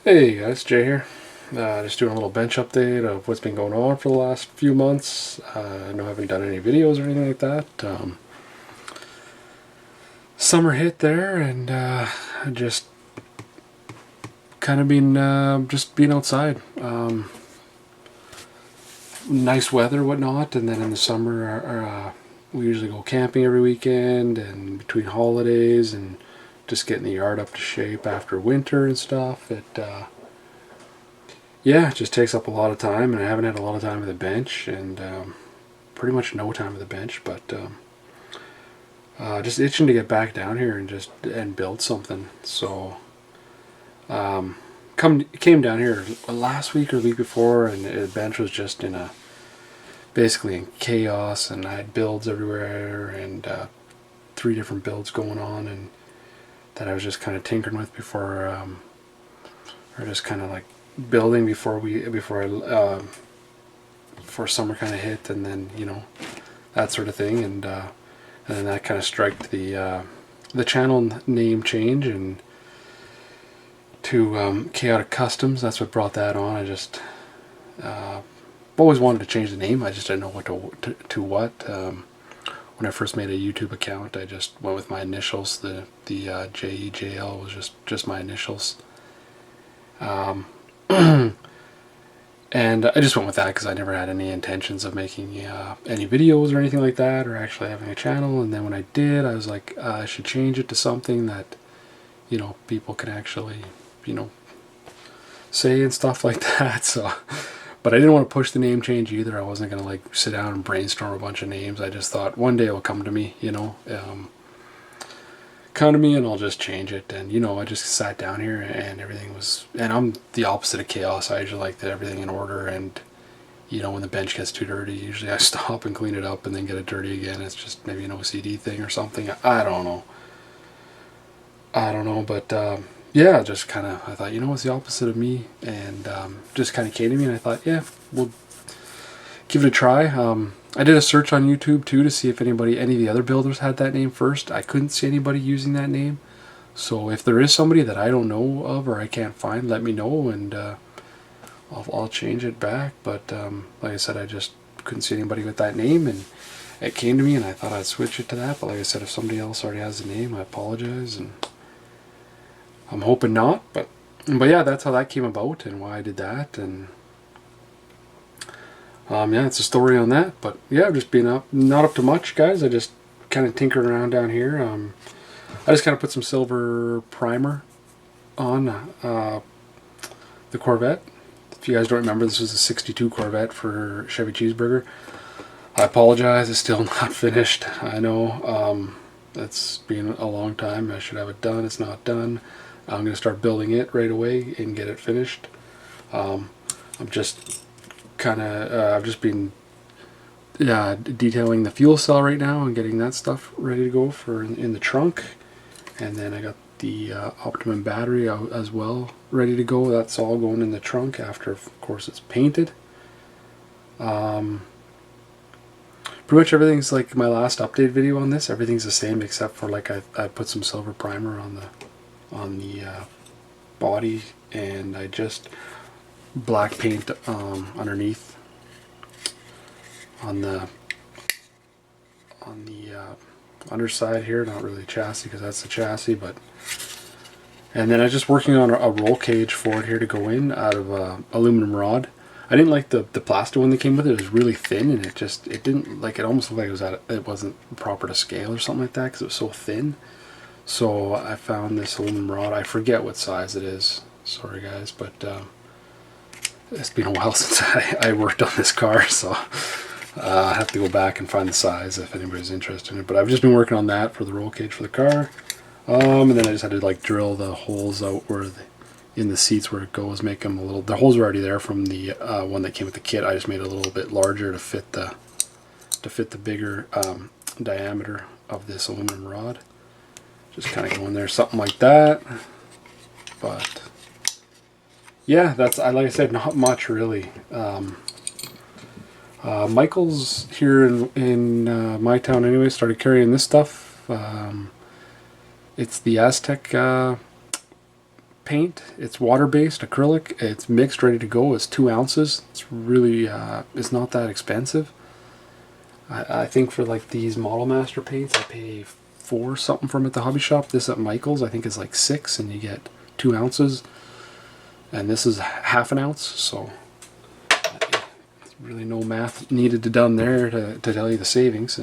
Hey guys, Jay here. Just doing a little bench update of what's been going on for the last few months. I know I haven't done any videos or anything like that. Summer hit there, and just kind of been just being outside. Nice weather, whatnot, and then in the summer, we usually go camping every weekend, and between holidays, and just getting the yard up to shape after winter and stuff. Yeah, it just takes up a lot of time, and I haven't had a lot of time at the bench, and pretty much no time at the bench. But just itching to get back down here and just build something. So came down here last week or the week before, and the bench was just basically in chaos, and I had builds everywhere, and 3 different builds going on, and that I was just kind of tinkering with before, or just kind of like building before summer kind of hit, and then that sort of thing, and then that kind of struck the channel name change and to Chaotic Customs. That's what brought that on. I just always wanted to change the name. I just didn't know what to what. When I first made a YouTube account, I just went with my initials. The JEJL was just my initials. And I just went with that because I never had any intentions of making any videos or anything like that, or actually having a channel. And then when I did, I was like, I should change it to something that people can actually say and stuff like that. So, but I didn't want to push the name change either. I wasn't gonna like sit down and brainstorm a bunch of names. I just thought one day it will come to me, and I'll just change it. And I just sat down here and everything was, and I'm the opposite of chaos. I usually like everything in order, and when the bench gets too dirty, usually I stop and clean it up and then get it dirty again. It's just maybe an OCD thing or something. I don't know, but yeah, just kind of, I thought, it's the opposite of me, and just kind of came to me, and I thought, yeah, we'll give it a try. I did a search on YouTube too to see if any of the other builders had that name first. I couldn't see anybody using that name. So if there is somebody that I don't know of or I can't find, let me know, and I'll change it back. But like I said, I just couldn't see anybody with that name, and it came to me, and I thought I'd switch it to that. But like I said, if somebody else already has the name, I apologize, and I'm hoping not. But yeah, that's how that came about and why I did that. And yeah, it's a story on that. But yeah, I've just been not up to much, guys. I just kind of tinkered around down here. I just kind of put some silver primer on the Corvette. If you guys don't remember, this was a 62 Corvette for Chevy Cheeseburger. I apologize, it's still not finished. I know, it's been a long time. I should have it done. It's not done. I'm going to start building it right away and get it finished. I'm just kind of, I've just been detailing the fuel cell right now and getting that stuff ready to go for in the trunk. And then I got the Optimum battery as well ready to go. That's all going in the trunk after, of course, it's painted. Pretty much everything's like my last update video on this. Everything's the same except for like I put some silver primer on the body, and I just black paint underneath on the underside here. Not really chassis because that's the chassis, but and then I'm just working on a roll cage for it here to go in out of aluminum rod. I didn't like the plastic one that came with it. It was really thin, and it didn't like, it almost looked like it wasn't proper to scale or something like that because it was so thin. So I found this aluminum rod. I forget what size it is. Sorry guys, but it's been a while since I worked on this car, so I have to go back and find the size if anybody's interested in it. But I've just been working on that for the roll cage for the car. And then I just had to like drill the holes out in the seats where it goes, make them a little. The holes are already there from the one that came with the kit. I just made it a little bit larger to fit the bigger diameter of this aluminum rod. Just kind of go in there, something like that. But yeah, that's, like I said, not much really. Michael's here in my town anyway started carrying this stuff. It's the Aztec paint. It's water-based acrylic. It's mixed, ready to go. It's 2 ounces. It's really, it's not that expensive. I think for like these Model Master paints, I pay 4 something from at the hobby shop. This at Michael's, I think, is like 6, and you get 2 ounces. And this is half an ounce, so really no math needed to done there to tell you the savings.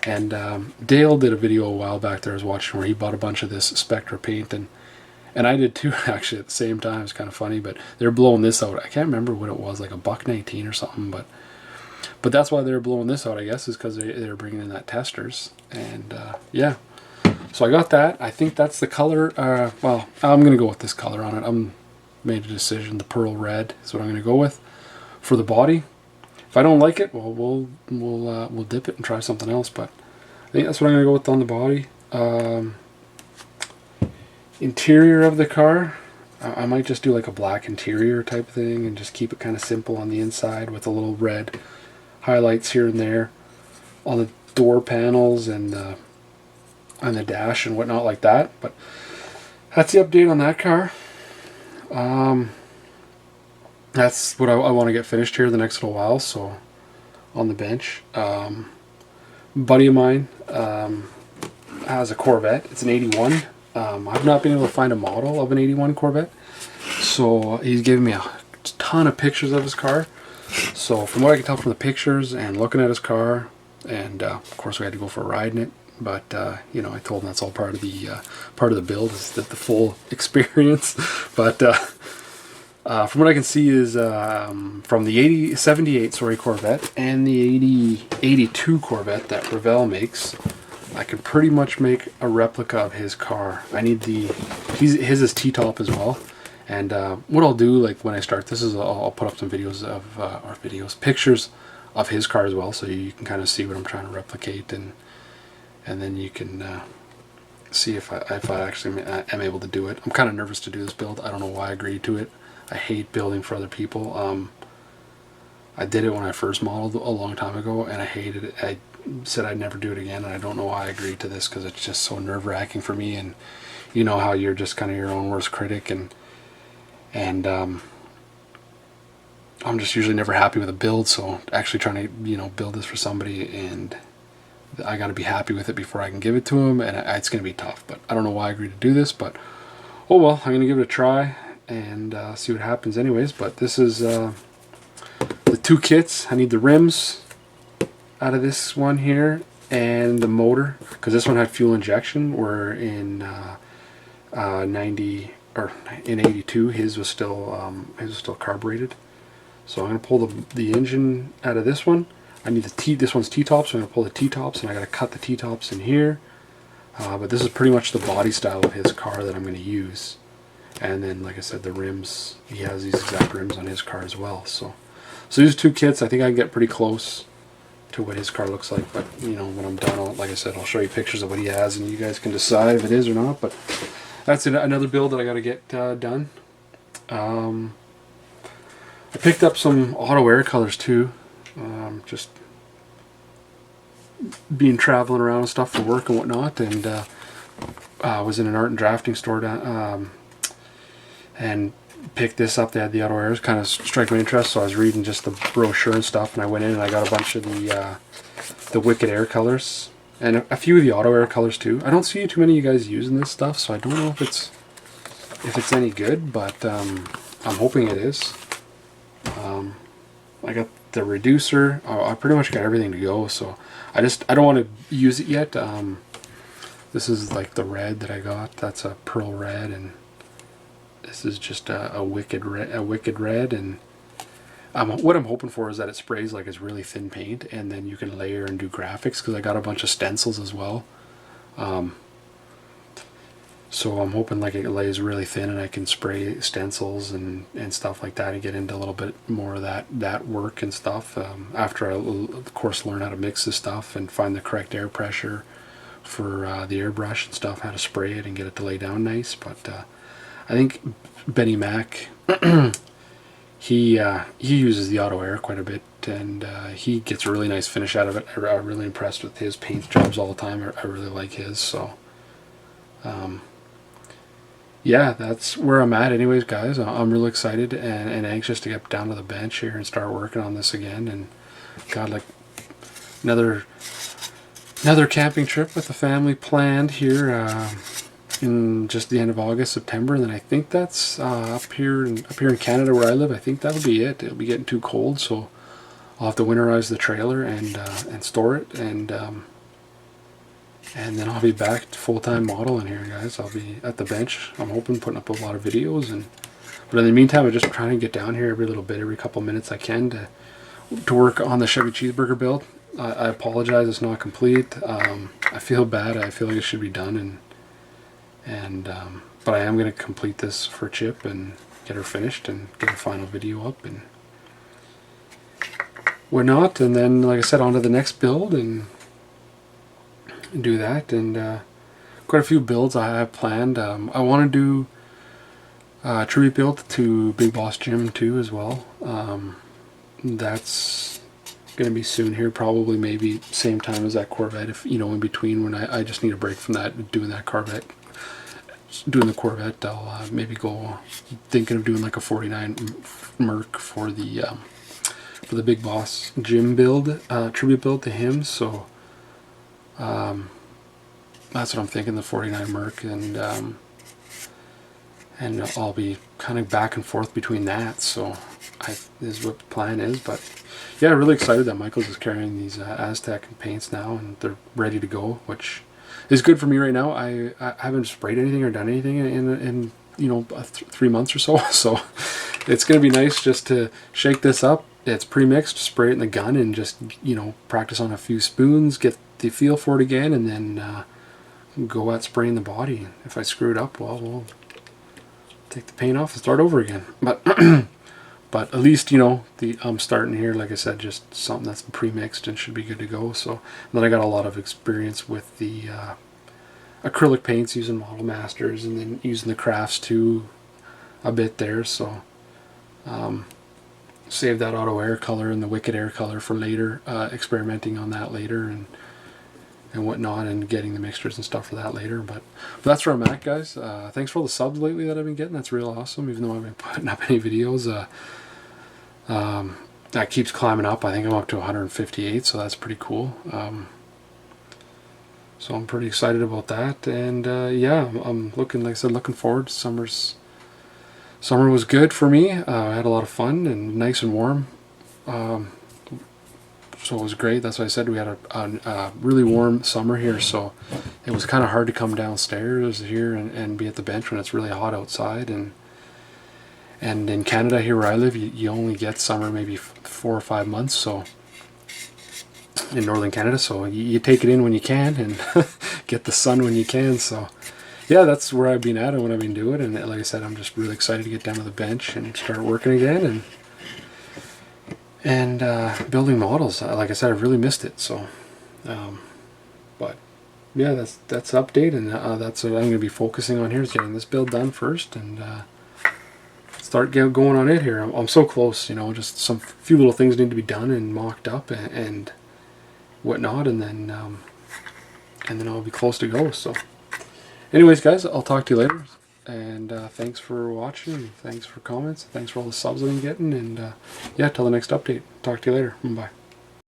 And Dale did a video a while back that I was watching where he bought a bunch of this Spectra paint, and I did too, actually, at the same time. It's kind of funny, but they're blowing this out. I can't remember what it was, like $1.19 or something, but that's why they're blowing this out, I guess, is because they're bringing in that testers. And yeah, so I got that. I think that's the color. Well, I'm gonna go with this color on it. I'm made a decision. The pearl red is what I'm gonna go with for the body. If I don't like it, well, we'll dip it and try something else. But I think that's what I'm gonna go with on the body. Interior of the car, I might just do like a black interior type thing and just keep it kind of simple on the inside with a little red highlights here and there on the door panels and on the dash and whatnot like that. But that's the update on that car. That's what I want to get finished here the next little while. So on the bench, buddy of mine has a Corvette. It's an 81. I've not been able to find a model of an 81 Corvette, so he's giving me a ton of pictures of his car. So from what I can tell from the pictures and looking at his car, and of course we had to go for a ride in it, but you know, I told him that's all part of the build, is that the full experience. But from what I can see is from the 78 Corvette and the 82 Corvette that Revell makes, I can pretty much make a replica of his car. I need his is T-top as well. And what I'll do, like when I start this, is I'll put up some videos of pictures of his car as well, so you can kind of see what I'm trying to replicate, and then you can see if I actually am able to do it. I'm kind of nervous to do this build. I don't know why I agreed to it. I hate building for other people. I did it when I first modeled a long time ago, and I hated it. I said I'd never do it again, and I don't know why I agreed to this, because it's just so nerve-wracking for me. And you know how you're just kind of your own worst critic, and I'm just usually never happy with a build. So actually trying to build this for somebody, and I got to be happy with it before I can give it to him, and it's going to be tough. But I don't know why I agreed to do this, but oh well, I'm going to give it a try and see what happens anyways. But this is the 2 kits. I need the rims out of this one here and the motor, because this one had fuel injection, where in 90 or in 82 his was still carbureted. So I'm going to pull the engine out of this one. I need this one's T-tops, so I'm going to pull the T-tops, and I got to cut the T-tops in here. But this is pretty much the body style of his car that I'm going to use. And then, like I said, the rims, he has these exact rims on his car as well. So these 2 kits, I think I can get pretty close to what his car looks like. But when I'm done, like I said, I'll show you pictures of what he has, and you guys can decide if it is or not. But that's another build that I got to get done. I picked up some auto air colors too, just being traveling around and stuff for work and whatnot, and I was in an art and drafting store and picked this up. They had the auto airs, kind of struck my interest, so I was reading just the brochure and stuff, and I went in and I got a bunch of the Wicked Air colors and a few of the auto air colors too. I don't see too many of you guys using this stuff, so I don't know if it's any good, but I'm hoping it is. I got the reducer. I pretty much got everything to go, so I don't want to use it yet. This is like the red that I got. That's a pearl red, and this is just a wicked red. And what I'm hoping for is that it sprays like it's really thin paint, and then you can layer and do graphics, because I got a bunch of stencils as well. So I'm hoping like it lays really thin, and I can spray stencils and stuff like that, and get into a little bit more of that work and stuff. After I, of course, learn how to mix this stuff and find the correct air pressure for the airbrush and stuff, how to spray it and get it to lay down nice. But I think Benny Mac, he uses the auto air quite a bit, and he gets a really nice finish out of it. I'm really impressed with his paint jobs all the time. I really like his. So yeah, that's where I'm at anyways, guys. I'm really excited and anxious to get down to the bench here and start working on this again. And got like another camping trip with the family planned here in just the end of August, September, and then I think that's up here in Canada where I live. I think that'll be it. It'll be getting too cold, so I'll have to winterize the trailer and store it, and then I'll be back to full-time modeling here, guys. I'll be at the bench. I'm hoping, putting up a lot of videos, but in the meantime, I'm just trying to get down here every little bit, every couple minutes I can to work on the Chevy Cheeseburger build. I apologize, it's not complete. I feel bad. I feel like it should be done, but I am going to complete this for Chip and get her finished and get a final video up and whatnot. And then, like I said, on to the next build and do that. And quite a few builds I have planned. I want to do tribute build to Big Boss Jim too as well. That's going to be soon here, probably maybe same time as that Corvette, if you know, in between when I just need a break from that, doing that Corvette, doing the Corvette. I'll maybe go thinking of doing like a 49 Merc for the Big Boss Jim build, tribute build to him. So that's what I'm thinking, the 49 Merc, and I'll be kind of back and forth between that. So this is what the plan is. But yeah, really excited that Michaels is carrying these Aztec paints now, and they're ready to go, which is good for me right now. I haven't sprayed anything or done anything in you know 3 months or so, so it's gonna be nice just to shake this up. It's pre-mixed, spray it in the gun, and just, you know, practice on a few spoons, get the feel for it again, and then go at spraying the body. If I screw it up, well, we'll take the paint off and start over again. But but at least, you know, I'm starting here, like I said, just something that's pre-mixed and should be good to go. So, and then I got a lot of experience with the acrylic paints, using Model Masters, and then using the crafts too a bit there. So save that Auto Air color and the Wicked Air color for later, experimenting on that later and whatnot, and getting the mixtures and stuff for that later. But that's where I'm at, guys. Thanks for all the subs lately that I've been getting. That's real awesome, even though I've been putting up any videos. That keeps climbing up. I think I'm up to 158, so that's pretty cool. So I'm pretty excited about that, and yeah, I'm looking, like I said, looking forward to summer was good for me. I had a lot of fun and nice and warm. So it was great. That's why I said we had a really warm summer here, so it was kind of hard to come downstairs here and be at the bench when it's really hot outside. And in Canada, here where I live, you only get summer maybe 4 or 5 months, so in northern Canada, so you take it in when you can and get the sun when you can. So yeah, that's where I've been at and what I've been doing. And like I said, I'm just really excited to get down to the bench and start working again and building models. Like I said, I've really missed it. So but yeah, that's the update, and that's what I'm going to be focusing on here, is getting this build done first and start going on it here. I'm so close, you know, just some few little things need to be done and mocked up and whatnot, and then I'll be close to go. So anyways, guys, I'll talk to you later, and thanks for watching, thanks for comments, thanks for all the subs I've been getting, and yeah, till the next update. Talk to you later. Bye.